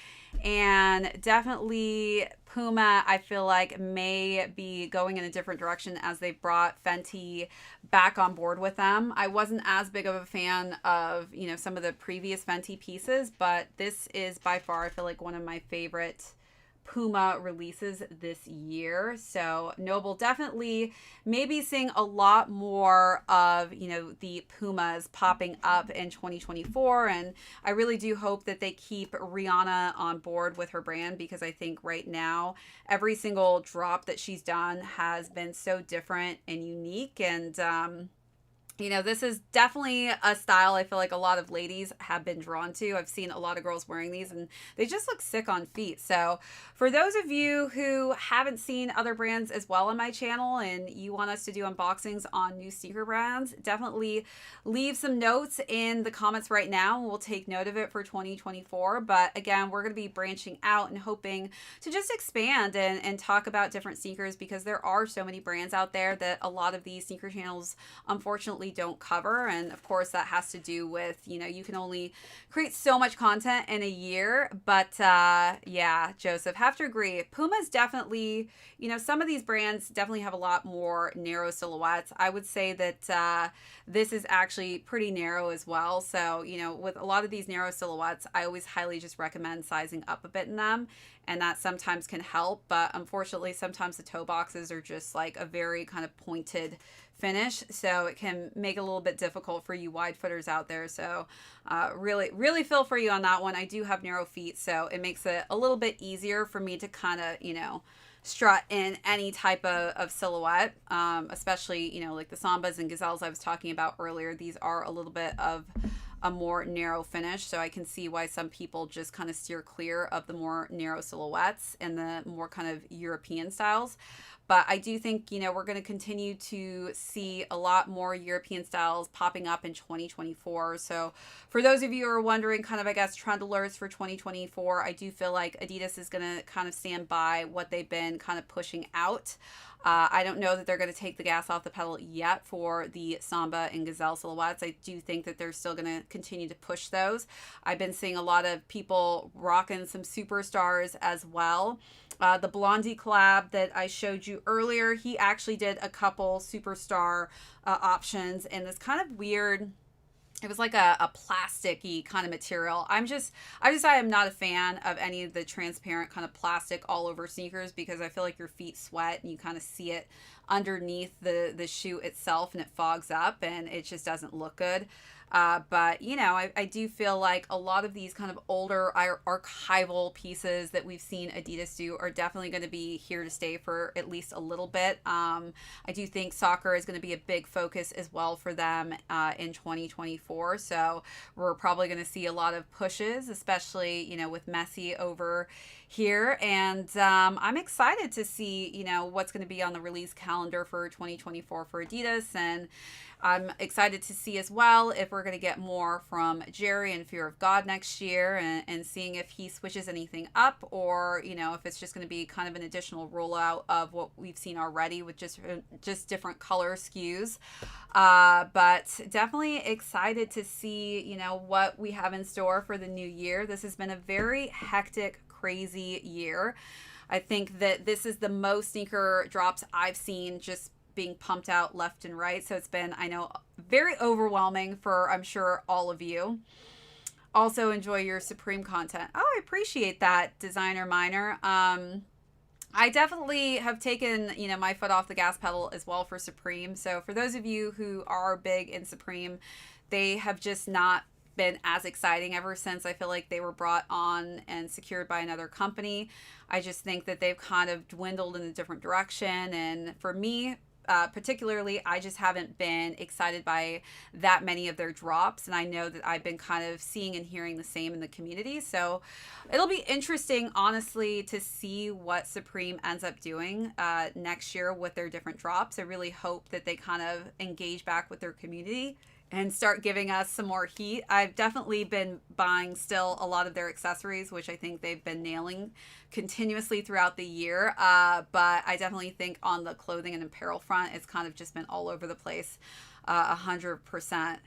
and definitely Puma, I feel like, may be going in a different direction as they've brought Fenty back on board with them. I wasn't as big of a fan of, some of the previous Fenty pieces, but this is by far, I feel like, one of my favorite Puma releases this year. So Noble, definitely maybe seeing a lot more of, the Pumas popping up in 2024. And I really do hope that they keep Rihanna on board with her brand, because I think right now every single drop that she's done has been so different and unique. And, this is definitely a style I feel like a lot of ladies have been drawn to. I've seen a lot of girls wearing these and they just look sick on feet. So for those of you who haven't seen other brands as well on my channel and you want us to do unboxings on new sneaker brands, definitely leave some notes in the comments right now. We'll take note of it for 2024. But again, we're going to be branching out and hoping to just expand and talk about different sneakers, because there are so many brands out there that a lot of these sneaker channels unfortunately unfortunately don't cover. And of course, that has to do with, you can only create so much content in a year. But yeah, Joseph, have to agree. Puma's definitely, some of these brands definitely have a lot more narrow silhouettes. I would say that this is actually pretty narrow as well. So, with a lot of these narrow silhouettes, I always highly just recommend sizing up a bit in them. And that sometimes can help. But unfortunately, sometimes the toe boxes are just like a very kind of pointed finish. So it can make it a little bit difficult for you wide footers out there. So really, really feel for you on that one. I do have narrow feet, so it makes it a little bit easier for me to kind of, strut in any type of silhouette, especially, like the Sambas and Gazelles I was talking about earlier. These are a little bit of a more narrow finish, so I can see why some people just kind of steer clear of the more narrow silhouettes and the more kind of European styles. But I do think, we're going to continue to see a lot more European styles popping up in 2024. So for those of you who are wondering, kind of, I guess, trend alerts for 2024, I do feel like Adidas is going to kind of stand by what they've been kind of pushing out. I don't know that they're going to take the gas off the pedal yet for the Samba and Gazelle silhouettes. I do think that they're still going to continue to push those. I've been seeing a lot of people rocking some superstars as well. The Blondie collab that I showed you earlier, he actually did a couple superstar options in this kind of weird, it was like a plasticky kind of material. I am not a fan of any of the transparent kind of plastic all over sneakers, because I feel like your feet sweat and you kind of see it underneath the shoe itself, and it fogs up and it just doesn't look good. But, I do feel like a lot of these kind of older archival pieces that we've seen Adidas do are definitely going to be here to stay for at least a little bit. I do think soccer is going to be a big focus as well for them in 2024. So we're probably going to see a lot of pushes, especially, with Messi over here. And I'm excited to see, what's going to be on the release calendar for 2024 for Adidas. And I'm excited to see as well if we're going to get more from Jerry and Fear of God next year, and seeing if he switches anything up, or, if it's just going to be kind of an additional rollout of what we've seen already with just different color SKUs. But definitely excited to see, what we have in store for the new year. This has been a very hectic, crazy year. I think that this is the most sneaker drops I've seen just being pumped out left and right. So it's been, I know, very overwhelming for, I'm sure, all of you. Also enjoy your Supreme content. Oh, I appreciate that, Designer Minor. I definitely have taken, my foot off the gas pedal as well for Supreme. So for those of you who are big in Supreme, they have just not been as exciting ever since I feel like they were brought on and secured by another company. I just think that they've kind of dwindled in a different direction. And for me, particularly, I just haven't been excited by that many of their drops, and I know that I've been kind of seeing and hearing the same in the community. So it'll be interesting, honestly, to see what Supreme ends up doing next year with their different drops. I really hope that they kind of engage back with their community and start giving us some more heat. I've definitely been buying still a lot of their accessories, which I think they've been nailing continuously throughout the year. But I definitely think on the clothing and apparel front, it's kind of just been all over the place, 100%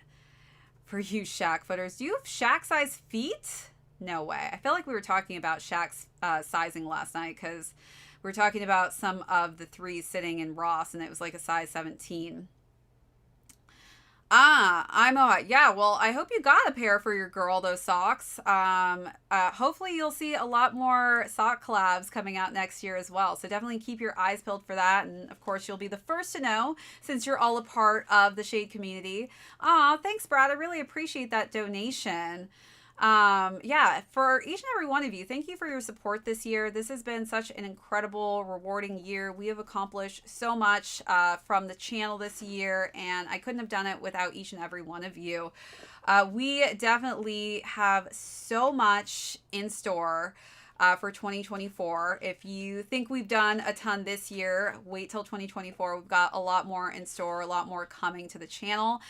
for you Shaq footers. Do you have Shaq size feet? No way. I feel like we were talking about Shaq's sizing last night, because we were talking about some of the threes sitting in Ross, and it was like a size 17. Yeah, well, I hope you got a pair for your girl, those socks. Hopefully you'll see a lot more sock collabs coming out next year as well. So definitely keep your eyes peeled for that. And of course, you'll be the first to know, since you're all a part of the Shade community. Thanks, Brad. I really appreciate that donation. Yeah, for each and every one of you, thank you for your support this year. This has been such an incredible, rewarding year. We have accomplished so much from the channel this year, and I couldn't have done it without each and every one of you. We definitely have so much in store for 2024. If you think we've done a ton this year, wait till 2024. We've got a lot more in store, a lot more coming to the channel.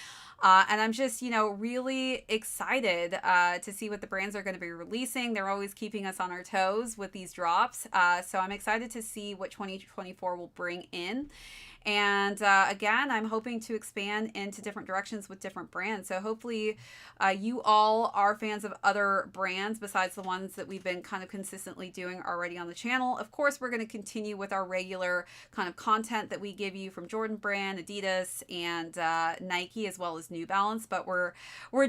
And I'm just, really excited to see what the brands are going to be releasing. They're always keeping us on our toes with these drops. So I'm excited to see what 2024 will bring in. And again, I'm hoping to expand into different directions with different brands. So hopefully you all are fans of other brands besides the ones that we've been kind of consistently doing already on the channel. Of course, we're going to continue with our regular kind of content that we give you from Jordan Brand, Adidas, and Nike, as well as New Balance. But we're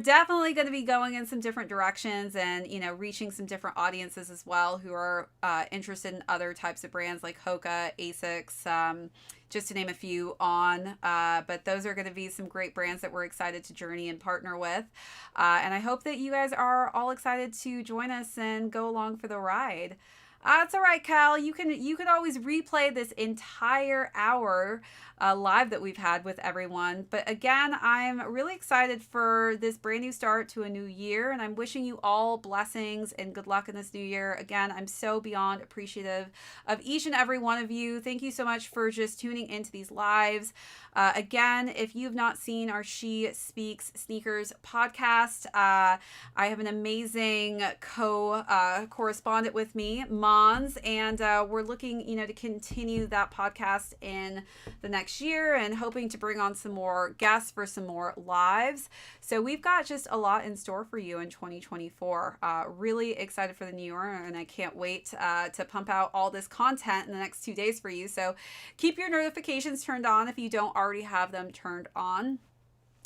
definitely going to be going in some different directions, and reaching some different audiences as well who are interested in other types of brands like Hoka, Asics, just to name a few on. But those are going to be some great brands that we're excited to journey and partner with. And I hope that you guys are all excited to join us and go along for the ride. It's all right, Cal. You could always replay this entire hour live that we've had with everyone. But again, I'm really excited for this brand new start to a new year, and I'm wishing you all blessings and good luck in this new year. Again, I'm so beyond appreciative of each and every one of you. Thank you so much for just tuning into these lives. Again, if you've not seen our She Speaks Sneakers podcast, I have an amazing correspondent with me, Mons, and we're looking, to continue that podcast in the next year and hoping to bring on some more guests for some more lives. So we've got just a lot in store for you in 2024. Really excited for the new year, and I can't wait to pump out all this content in the next 2 days for you. So keep your notifications turned on if you don't already have them turned on.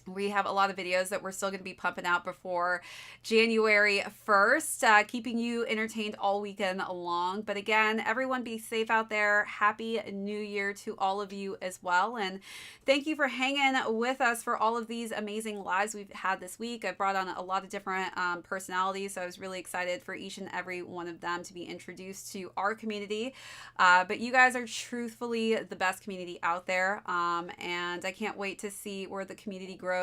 We have a lot of videos that we're still going to be pumping out before January 1st, keeping you entertained all weekend long. But again, everyone be safe out there. Happy New Year to all of you as well. And thank you for hanging with us for all of these amazing lives we've had this week. I've brought on a lot of different personalities, so I was really excited for each and every one of them to be introduced to our community. But you guys are truthfully the best community out there. And I can't wait to see where the community grows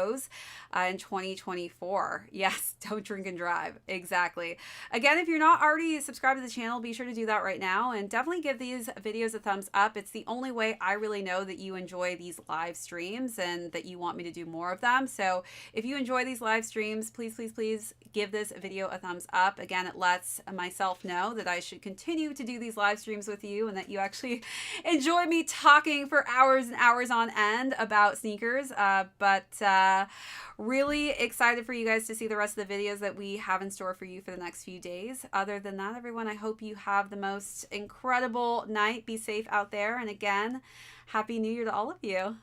in 2024. Yes, don't drink and drive. Exactly. Again, if you're not already subscribed to the channel, be sure to do that right now, and definitely give these videos a thumbs up. It's the only way I really know that you enjoy these live streams and that you want me to do more of them. So if you enjoy these live streams, please, please, please give this video a thumbs up. Again, it lets myself know that I should continue to do these live streams with you and that you actually enjoy me talking for hours and hours on end about sneakers. Really excited for you guys to see the rest of the videos that we have in store for you for the next few days. Other than that, everyone, I hope you have the most incredible night. Be safe out there. And again, Happy New Year to all of you.